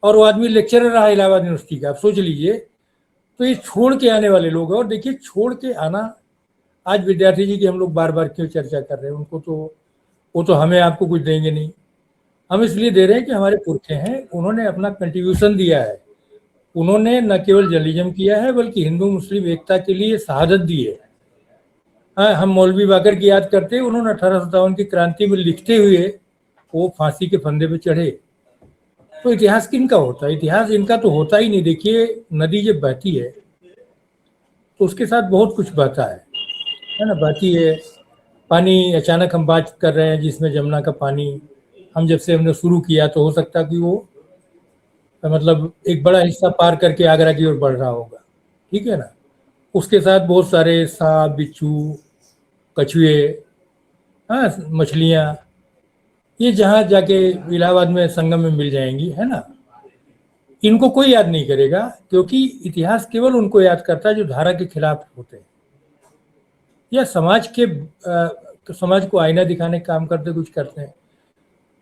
और वो आदमी लेक्चरर रहा इलाहाबाद यूनिवर्सिटी का। आप सोच लीजिए, तो ये छोड़ के आने वाले लोग हैं। और देखिए छोड़ के आना, आज विद्यार्थी जी की हम लोग बार बार क्यों चर्चा कर रहे हैं, उनको तो वो तो हमें आपको कुछ देंगे नहीं। हम इसलिए दे रहे हैं कि हमारे पुरखे हैं, उन्होंने अपना कंट्रीब्यूशन दिया है। उन्होंने न केवल जर्नलिज्म किया है बल्कि हिंदू मुस्लिम एकता के लिए शहादत दी है। हाँ, हम मौलवी बाकर की याद करते हैं, उन्होंने 1857 की क्रांति में लिखते हुए वो फांसी के फंदे पे चढ़े। तो इतिहास किनका होता है? इतिहास इनका तो होता ही नहीं। देखिए नदी जब बहती है तो उसके साथ बहुत कुछ बहता है ना, बहती है। पानी अचानक हम बात कर रहे हैं जिसमें जमुना का पानी हम जब से हमने शुरू किया, तो हो सकता कि वो मतलब एक बड़ा हिस्सा पार करके आगरा की ओर बढ़ रहा होगा, ठीक है ना। उसके साथ बहुत सारे सांप, बिच्छू, कछुए, हाँ, मछलियाँ, ये जहाँ जाके इलाहाबाद में संगम में मिल जाएंगी, है ना। इनको कोई याद नहीं करेगा क्योंकि इतिहास केवल उनको याद करता है जो धारा के खिलाफ होते हैं या समाज को आईना दिखाने का काम करते, कुछ करते हैं।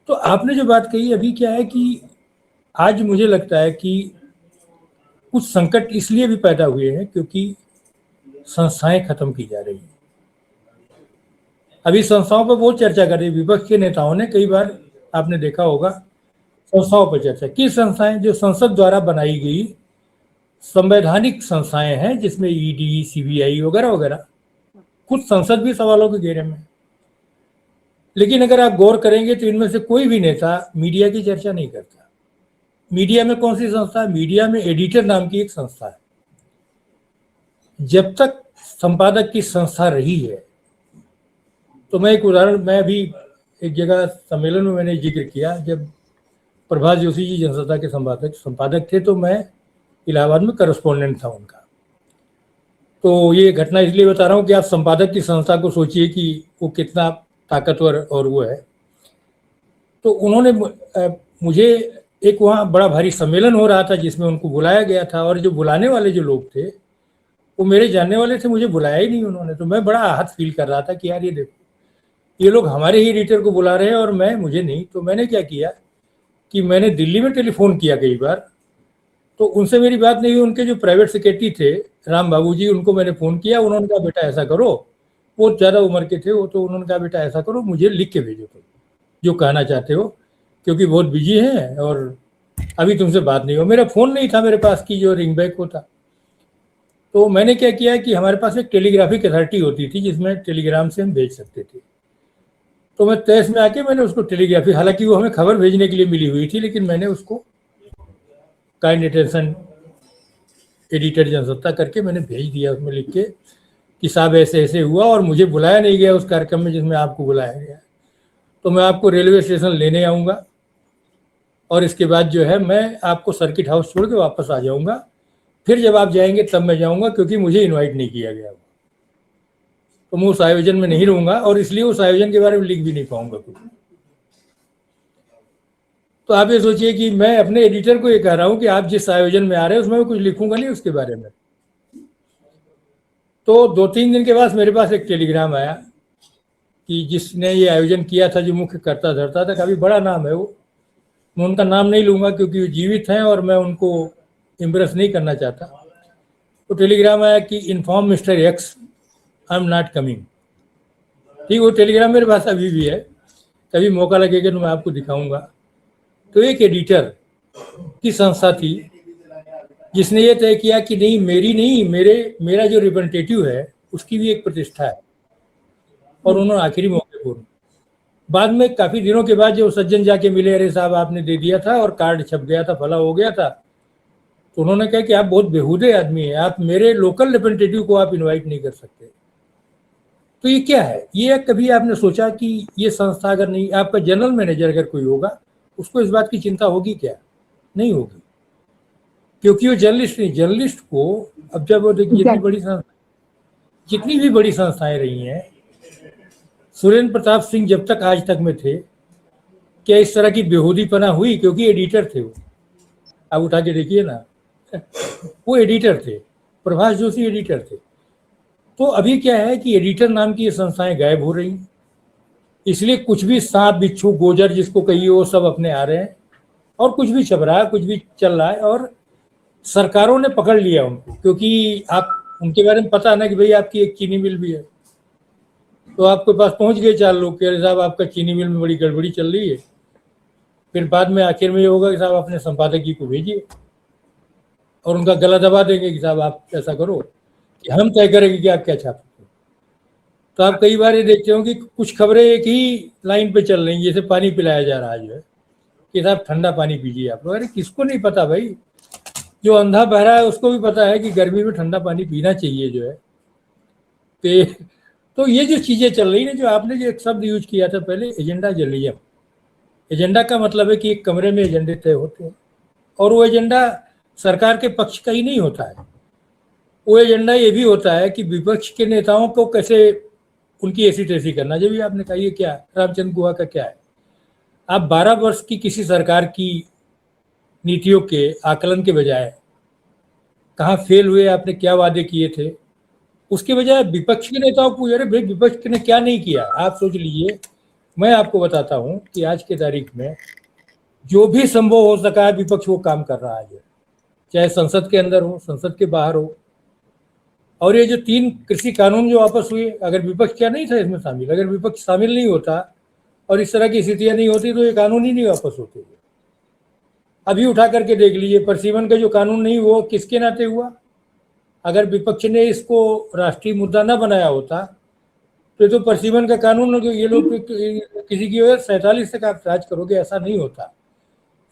तो आपने जो बात कही अभी, क्या है कि आज मुझे लगता है कि कुछ संकट इसलिए भी पैदा हुए हैं क्योंकि संस्थाएं खत्म की जा रही हैं। अभी संस्थाओं पर बहुत चर्चा कर रही है विपक्ष के नेताओं ने, कई बार आपने देखा होगा संस्थाओं पर चर्चा। किस संस्थाएं? जो संसद द्वारा बनाई गई संवैधानिक संस्थाएं हैं, जिसमें ईडी, सीबीआई वगैरह वगैरह। कुछ संसद भी सवालों के घेरे में। लेकिन अगर आप गौर करेंगे तो इनमें से कोई भी नेता मीडिया की चर्चा नहीं करता। मीडिया में कौन सी संस्था है? मीडिया में एडिटर नाम की एक संस्था है। जब तक संपादक की संस्था रही है, तो मैं एक उदाहरण, मैं अभी एक जगह सम्मेलन में मैंने जिक्र किया, जब प्रभात जोशी जी जनसत्ता के संपादक थे, तो मैं इलाहाबाद में करस्पॉन्डेंट था उनका। तो ये घटना इसलिए बता रहा हूँ कि आप संपादक की संस्था को सोचिए कि वो कितना ताकतवर और वो है। तो उन्होंने मुझे, एक वहाँ बड़ा भारी सम्मेलन हो रहा था जिसमें उनको बुलाया गया था, और जो बुलाने वाले जो लोग थे वो मेरे जानने वाले थे, मुझे बुलाया ही नहीं उन्होंने। तो मैं बड़ा आहत फील कर रहा था कि यार ये देखो, ये लोग हमारे ही एडिटर को बुला रहे हैं और मुझे नहीं। तो मैंने क्या किया कि मैंने दिल्ली में टेलीफोन किया कई बार, तो उनसे मेरी बात नहीं हुई। उनके जो प्राइवेट सेक्रेटरी थे राम बाबू जी, उनको मैंने फ़ोन किया। उन्होंने कहा बेटा ऐसा करो, वो ज़्यादा उम्र के थे वो, तो उन्होंने कहा बेटा ऐसा करो, मुझे लिख के भेजो तुम जो कहना चाहते हो, क्योंकि बहुत बिजी हैं और अभी तुमसे बात नहीं हो। मेरा फ़ोन नहीं था मेरे पास कि जो रिंग बैक होता। तो मैंने क्या किया कि हमारे पास एक टेलीग्राफिक अथॉरिटी होती थी जिसमें टेलीग्राम से हम भेज सकते थे। तो मैं तेज में आके मैंने उसको टेलीग्राफी, हालांकि वो हमें खबर भेजने के लिए मिली हुई थी, लेकिन मैंने उसको काइंड अटेंशन एडिटर जनसत्ता करके मैंने भेज दिया, उसमें लिख के कि साहब ऐसे ऐसे हुआ और मुझे बुलाया नहीं गया उस कार्यक्रम में जिसमें आपको बुलाया गया। तो मैं आपको रेलवे स्टेशन लेने आऊँगा और इसके बाद जो है मैं आपको सर्किट हाउस छोड़ के वापस आ जाऊँगा। फिर जब आप जाएंगे तब मैं जाऊँगा, क्योंकि मुझे इनवाइट नहीं किया गया। तो मैं उस आयोजन में नहीं रहूँगा और इसलिए उस आयोजन के बारे में लिख भी नहीं पाऊँगा कुछ। तो आप ये सोचिए कि मैं अपने एडिटर को ये कह रहा हूँ कि आप जिस आयोजन में आ रहे हैं उसमें मैं कुछ लिखूंगा नहीं उसके बारे में। तो 2-3 दिन के बाद मेरे पास एक टेलीग्राम आया कि जिसने ये आयोजन किया था, जो मुख्य करता धरता था, काफ़ी बड़ा नाम है वो, मैं उनका नाम नहीं लूँगा क्योंकि वो जीवित हैं और मैं उनको इम्प्रेस नहीं करना चाहता। तो टेलीग्राम आया कि inform mister x I am not coming. ठीक, वो टेलीग्राम मेरे पास अभी भी है, कभी मौका लगेगा तो मैं आपको दिखाऊंगा। तो एक एडिटर की संस्था थी जिसने ये तय किया कि नहीं, मेरी नहीं, मेरा जो रिप्रेजेंटेटिव है उसकी भी एक प्रतिष्ठा है, और उन्होंने आखिरी मौके पर, बाद में काफ़ी दिनों के बाद जो सज्जन जाके मिले, अरे साहब आपने दे दिया था और कार्ड छप गया था, फला हो गया था। तो उन्होंने कहा कि आप बहुत बेहूदे आदमी हैं, आप मेरे लोकल रिप्रेजेंटेटिव को आप इनवाइट नहीं कर सकते। तो ये क्या है? ये कभी आपने सोचा कि ये संस्था अगर नहीं, आपका जनरल मैनेजर अगर कोई होगा उसको इस बात की चिंता होगी क्या? नहीं होगी। क्योंकि वो जर्नलिस्ट नहीं, जर्नलिस्ट को अब जब वो देखिए जितनी भी बड़ी संस्थाएं रही हैं, सुरेंद्र प्रताप सिंह जब तक आज तक में थे, क्या इस तरह की बेहूदीपना हुई? क्योंकि एडिटर थे वो, आप उठा के देखिए ना, वो एडिटर थे, प्रभाष जोशी एडिटर थे। तो अभी क्या है कि एडिटर नाम की ये संस्थाएं गायब हो रही, इसलिए कुछ भी सांप बिच्छू गोजर जिसको कहिए वो सब अपने आ रहे हैं, और कुछ भी छप रहा है, कुछ भी चल रहा है, और सरकारों ने पकड़ लिया उनको, क्योंकि आप उनके बारे में पता है ना कि भाई आपकी एक चीनी मिल भी है, तो आपके पास पहुंच गए 4 लोग कि अरे साहब आपका चीनी मिल में बड़ी गड़बड़ी चल रही है। फिर बाद में आखिर में ये होगा कि साहब अपने संपादक जी को भेजिए और उनका गला दबा देंगे कि साहब आप ऐसा करो कि हम तय करेंगे कि आप क्या चाहते हो। तो आप कई बार ये देखते हो कि कुछ खबरें एक ही लाइन पे चल रही हैं, जैसे पानी पिलाया जा रहा है जो है कि साहब ठंडा पानी पीजिए आप लोग। अरे किसको नहीं पता भाई, जो अंधा बहरा है उसको भी पता है कि गर्मी में ठंडा पानी पीना चाहिए जो है। तो ये जो चीज़ें चल रही हैं, जो आपने जो एक शब्द यूज किया था पहले, एजेंडा जर्नलिज्म, एजेंडा का मतलब है कि एक कमरे में एजेंडे तय होते हैं, और वो एजेंडा सरकार के पक्ष का ही नहीं होता है, वो एजेंडा ये भी होता है कि विपक्ष के नेताओं को कैसे उनकी ऐसी तैसी करना। जब भी आपने कहा ये क्या रामचंद्र गुहा का क्या है, आप 12 वर्ष की किसी सरकार की नीतियों के आकलन के बजाय कहाँ फेल हुए, आपने क्या वादे किए थे, उसके बजाय विपक्ष के नेताओं को, अरे भाई विपक्ष ने क्या नहीं किया। आप सोच लीजिए, मैं आपको बताता हूं कि आज के तारीख में जो भी संभव हो सका है विपक्ष वो काम कर रहा है, चाहे संसद के अंदर हो, संसद के बाहर हो। और ये जो 3 कृषि कानून जो वापस हुए, अगर विपक्ष क्या नहीं था इसमें शामिल, अगर विपक्ष शामिल नहीं होता और इस तरह की स्थितियां नहीं होती तो ये कानून ही नहीं वापस होते। अभी उठा करके देख लीजिए, परसीवन का जो कानून नहीं वो किसके नाते हुआ? अगर विपक्ष ने इसको राष्ट्रीय मुद्दा न बनाया होता तो परसीवन का कानून, ये लोग किसी की वजह 47 तक आप राज करोगे, ऐसा नहीं होता।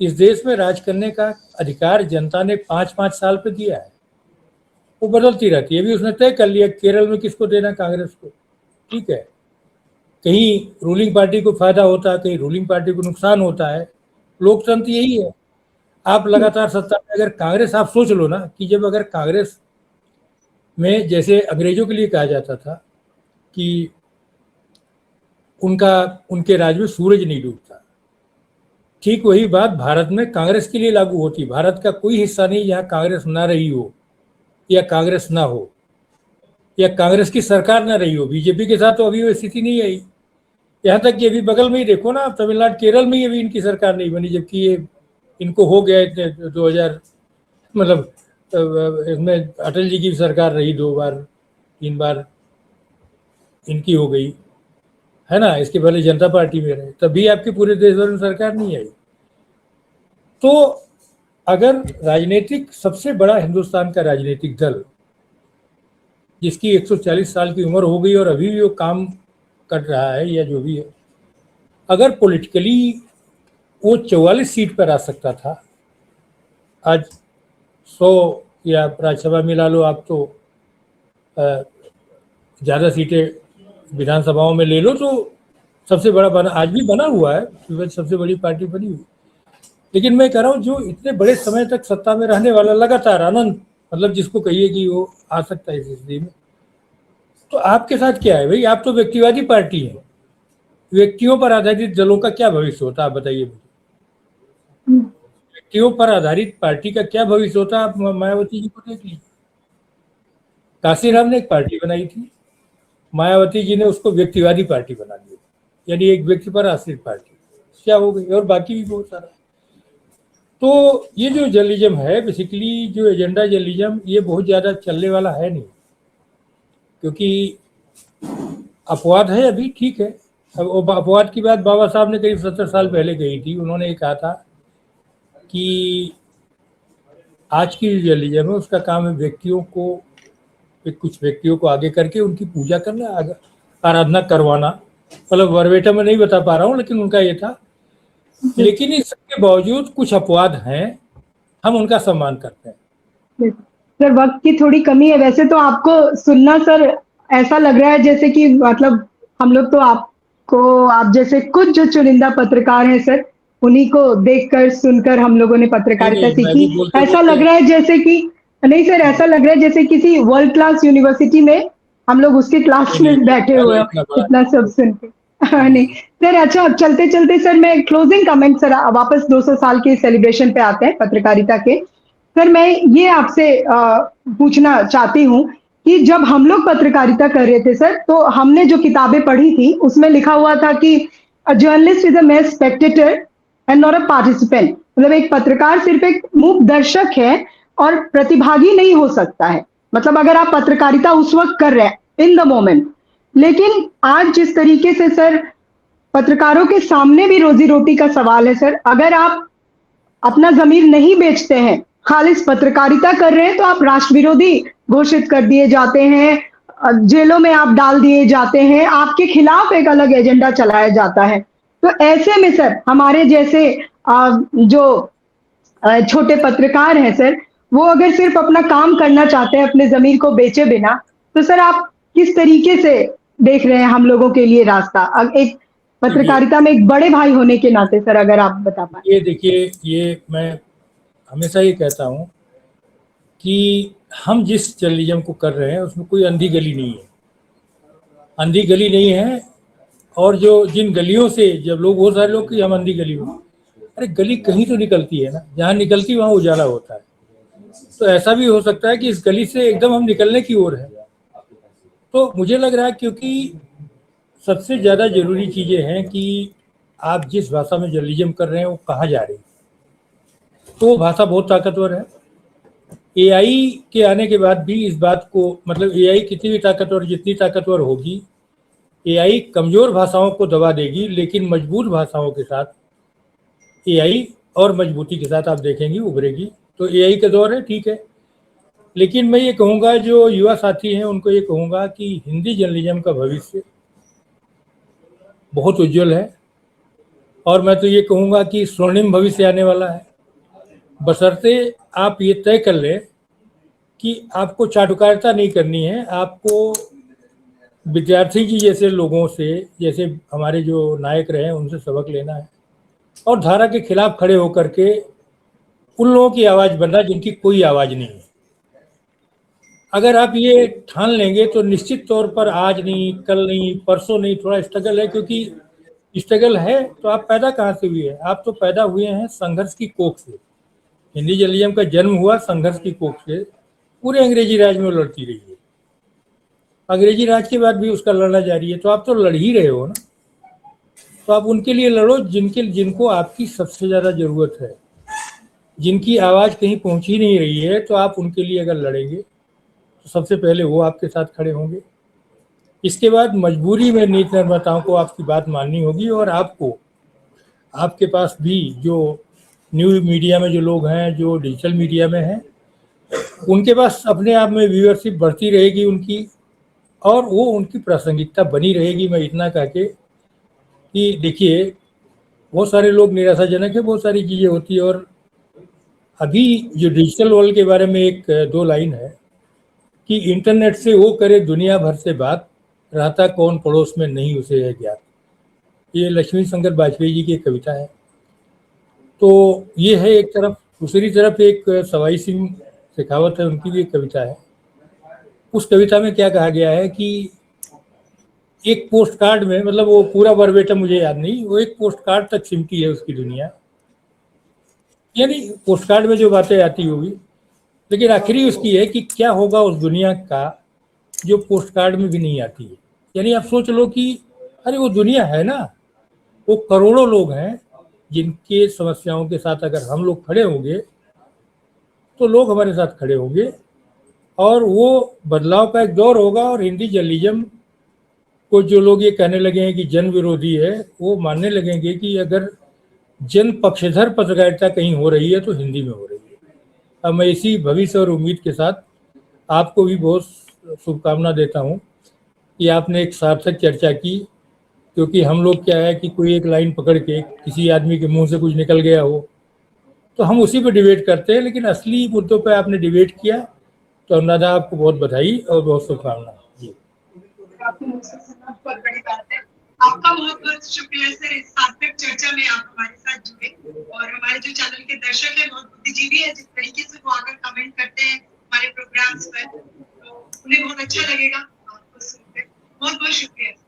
इस देश में राज करने का अधिकार जनता ने 5-5 साल पे दिया है, वो बदलती रहती है। अभी उसने तय कर लिया केरल में किसको देना, कांग्रेस को, ठीक है। कहीं रूलिंग पार्टी को फायदा होता है, कहीं रूलिंग पार्टी को नुकसान होता है, लोकतंत्र यही है। आप लगातार सत्ता में, अगर कांग्रेस, आप सोच लो ना कि जब अगर कांग्रेस में, जैसे अंग्रेजों के लिए कहा जाता था कि उनके राज में सूरज नहीं डूबता, ठीक वही बात भारत में कांग्रेस के लिए लागू होती। भारत का कोई हिस्सा नहीं जहाँ कांग्रेस ना रही हो, या कांग्रेस ना हो, या कांग्रेस की सरकार ना रही हो। बीजेपी के साथ तो अभी वो स्थिति नहीं आई, यहाँ तक कि अभी बगल में ही देखो ना, तमिलनाडु केरल में ही अभी इनकी सरकार नहीं बनी, जबकि ये इनको हो गया 2000, मतलब इसमें अटल जी की सरकार रही 2 बार 3 बार इनकी हो गई है ना। इसके पहले जनता पार्टी में रहे, तभी आपके पूरे देश भर में सरकार नहीं आई। तो अगर राजनीतिक, सबसे बड़ा हिंदुस्तान का राजनीतिक दल जिसकी 140 साल की उम्र हो गई और अभी भी वो काम कर रहा है या जो भी है, अगर पॉलिटिकली वो 44 सीट पर आ सकता था, आज 100 या राज्यसभा मिला लो आप, तो ज़्यादा सीटें विधानसभाओं में ले लो, तो सबसे बड़ा बना, आज भी बना हुआ है, सबसे बड़ी पार्टी बनी हुई। लेकिन मैं कह रहा हूँ जो इतने बड़े समय तक सत्ता में रहने वाला, लगातार आनंद, मतलब जिसको कहिए कि वो आ सकता है इस स्थिति में, तो आपके साथ क्या है भाई? आप तो व्यक्तिवादी पार्टी है, व्यक्तियों पर आधारित दलों का क्या भविष्य होता है, आप बताइए मुझे। व्यक्तियों पर आधारित पार्टी का क्या भविष्य होता है? आप मायावती जी को देख लीजिए, काशीराम ने एक पार्टी बनाई थी, मायावती जी ने उसको व्यक्तिवादी पार्टी बना दिया, यानी एक व्यक्ति पर आश्रित पार्टी, क्या हो गई? और बाकी भी बहुत सारा। तो ये जो जर्नलिज्म है, बेसिकली जो एजेंडा जर्नलिज्म, ये बहुत ज़्यादा चलने वाला है नहीं, क्योंकि अपवाद है अभी, ठीक है। अब अपवाद की बात बाबा साहब ने करीब 70 साल पहले कही थी। उन्होंने ये कहा था कि आज की जो जर्नलिज्म है उसका काम है व्यक्तियों को, कुछ व्यक्तियों को आगे करके उनकी पूजा करना, आराधना करवाना। मतलब वर्बेटम में नहीं बता पा रहा हूँ, लेकिन उनका ये था। लेकिन इसके बावजूद कुछ अपवाद हैं, हम उनका सम्मान करते हैं। सर वक्त की थोड़ी कमी है, वैसे तो आपको सुनना सर ऐसा लग रहा है जैसे कि मतलब हम लोग तो आपको, आप जैसे कुछ जो चुनिंदा पत्रकार हैं सर, उन्हीं को देखकर सुनकर हम लोगों ने पत्रकारिता नहीं, मैं भी सीखी। बोलते ऐसा बोलते लग रहा है जैसे कि नहीं सर, ऐसा लग रहा है जैसे किसी वर्ल्ड क्लास यूनिवर्सिटी में हम लोग उसके क्लास नहीं, में बैठे हुए अरे हो, इतना बड़ा इतना सब सुन के। नहीं नहीं, सर, अच्छा अब चलते चलते सर मैं क्लोजिंग कमेंट सर वापस 200 साल के सेलिब्रेशन पे आते हैं पत्रकारिता के। सर मैं ये आपसे पूछना चाहती हूँ कि जब हम लोग पत्रकारिता कर रहे थे सर, तो हमने जो किताबें पढ़ी थी उसमें लिखा हुआ था कि a journalist is a mere Spectator and not a participant. मतलब एक पत्रकार सिर्फ एक मूक दर्शक है और प्रतिभागी नहीं हो सकता है। मतलब अगर आप पत्रकारिता उस वक्त कर रहे हैं इन द मोमेंट, लेकिन आज जिस तरीके से सर पत्रकारों के सामने भी रोजी रोटी का सवाल है सर, अगर आप अपना जमीर नहीं बेचते हैं, खालिस पत्रकारिता कर रहे हैं, तो आप राष्ट्र विरोधी घोषित कर दिए जाते हैं, जेलों में आप डाल दिए जाते हैं, आपके खिलाफ एक अलग एजेंडा चलाया जाता है। तो ऐसे में सर हमारे जैसे जो छोटे पत्रकार हैं सर, वो अगर सिर्फ अपना काम करना चाहते हैं अपने जमीर को बेचे बिना, तो सर आप किस तरीके से देख रहे हैं हम लोगों के लिए रास्ता? एक देखिए, पत्रकारिता में एक बड़े भाई होने के नाते सर अगर आप बता पाएँ। ये देखिए, ये मैं हमेशा ये कहता हूँ कि हम जिस जर्नलिज्म को कर रहे हैं उसमें कोई अंधी गली नहीं है, अंधी गली नहीं है। और जो जिन गलियों से जब लोग, बहुत सारे लोग कि हम अंधी गली में, अरे गली कहीं तो निकलती है ना, जहाँ निकलती वहाँ उजाला होता है। तो ऐसा भी हो सकता है कि इस गली से एकदम हम निकलने की ओर है। तो मुझे लग रहा है क्योंकि सबसे ज़्यादा जरूरी चीज़ें हैं कि आप जिस भाषा में जर्नलिज्म कर रहे हैं वो कहाँ जा रही है। तो वो भाषा बहुत ताकतवर है। एआई के आने के बाद भी इस बात को, मतलब एआई कितनी भी ताकतवर, जितनी ताकतवर होगी, एआई कमजोर भाषाओं को दबा देगी, लेकिन मजबूत भाषाओं के साथ एआई और मजबूती के साथ आप देखेंगे उभरेगी। तो एआई का दौर है, ठीक है, लेकिन मैं ये कहूँगा जो युवा साथी हैं उनको ये कहूँगा कि हिंदी जर्नलिज्म का भविष्य बहुत उज्जवल है। और मैं तो ये कहूँगा कि स्वर्णिम भविष्य आने वाला है, बशर्ते आप ये तय कर लें कि आपको चाटुकारिता नहीं करनी है, आपको विद्यार्थी जी जैसे लोगों से, जैसे हमारे जो नायक रहे हैं उनसे सबक लेना है और धारा के खिलाफ खड़े होकर के उन लोगों की आवाज़ बनना जिनकी कोई आवाज़ नहीं है। अगर आप ये ठान लेंगे तो निश्चित तौर पर आज नहीं, कल नहीं, परसों नहीं, थोड़ा स्ट्रगल है, क्योंकि स्ट्रगल है तो आप पैदा कहाँ से हुए हैं? आप तो पैदा हुए हैं संघर्ष की कोख से। हिंदी जर्नलिज्म का जन्म हुआ संघर्ष की कोख से। पूरे अंग्रेजी राज में लड़ती रही है, अंग्रेजी राज के बाद भी उसका लड़ना जारी है। तो आप तो लड़ ही रहे हो ना, तो आप उनके लिए लड़ो जिनको आपकी सबसे ज़्यादा ज़रूरत है, जिनकी आवाज़ कहीं पहुंच ही नहीं रही है। तो आप उनके लिए अगर लड़ेंगे तो सबसे पहले वो आपके साथ खड़े होंगे। इसके बाद मजबूरी में नीति निर्माताओं को आपकी बात माननी होगी, और आपको, आपके पास भी जो न्यूज़ मीडिया में जो लोग हैं, जो डिजिटल मीडिया में हैं, उनके पास अपने आप में व्यूअरशिप बढ़ती रहेगी उनकी, और वो उनकी प्रासंगिकता बनी रहेगी। मैं इतना कह के कि देखिए, बहुत सारे लोग निराशाजनक है, बहुत सारी चीज़ें होती है। और अभी जो डिजिटल वर्ल्ड के बारे में एक दो लाइन है कि इंटरनेट से वो करे दुनिया भर से बात, रहता कौन पड़ोस में नहीं उसे है ज्ञात। ये लक्ष्मी शंकर वाजपेयी जी की एक कविता है। तो ये है एक तरफ। दूसरी तरफ एक सवाई सिंह शेखावत है, उनकी भी एक कविता है। उस कविता में क्या कहा गया है कि एक पोस्ट कार्ड में, मतलब वो पूरा वर्बेटम मुझे याद नहीं, वो एक पोस्ट कार्ड तक सिमटी है उसकी दुनिया, यानी पोस्ट कार्ड में जो बातें आती होगी, लेकिन आखिरी उसकी है कि क्या होगा उस दुनिया का जो पोस्ट कार्ड में भी नहीं आती है। यानी आप सोच लो कि अरे वो दुनिया है ना, वो करोड़ों लोग हैं जिनके समस्याओं के साथ अगर हम लोग खड़े होंगे तो लोग हमारे साथ खड़े होंगे, और वो बदलाव का एक दौर होगा। और हिंदी जर्नलिज्म को जो लोग ये कहने लगे हैं कि जन विरोधी है, वो मानने लगेंगे कि अगर जन पक्षधर पत्रकारिता कहीं हो रही है तो हिंदी में हो रही है। अब मैं इसी भविष्य और उम्मीद के साथ आपको भी बहुत शुभकामना देता हूँ कि आपने एक सार्थक चर्चा की, क्योंकि हम लोग क्या है कि कोई एक लाइन पकड़ के किसी आदमी के मुंह से कुछ निकल गया हो तो हम उसी पे डिबेट करते हैं, लेकिन असली मुद्दों पे आपने डिबेट किया, तो अनुराधा आपको बहुत बधाई और बहुत शुभकामनाएं जी। बहुत बड़ी बात है। आपका बहुत बहुत शुक्रिया सर, इस सार्थक चर्चा में आप हमारे साथ जुड़े। और हमारे जो चैनल के दर्शक हैं बहुत बुद्धिजीवी है, जिस तरीके से वो आकर कमेंट करते हैं हमारे प्रोग्राम्स पर, तो उन्हें बहुत अच्छा लगेगा आपको सुनकर। बहुत बहुत शुक्रिया।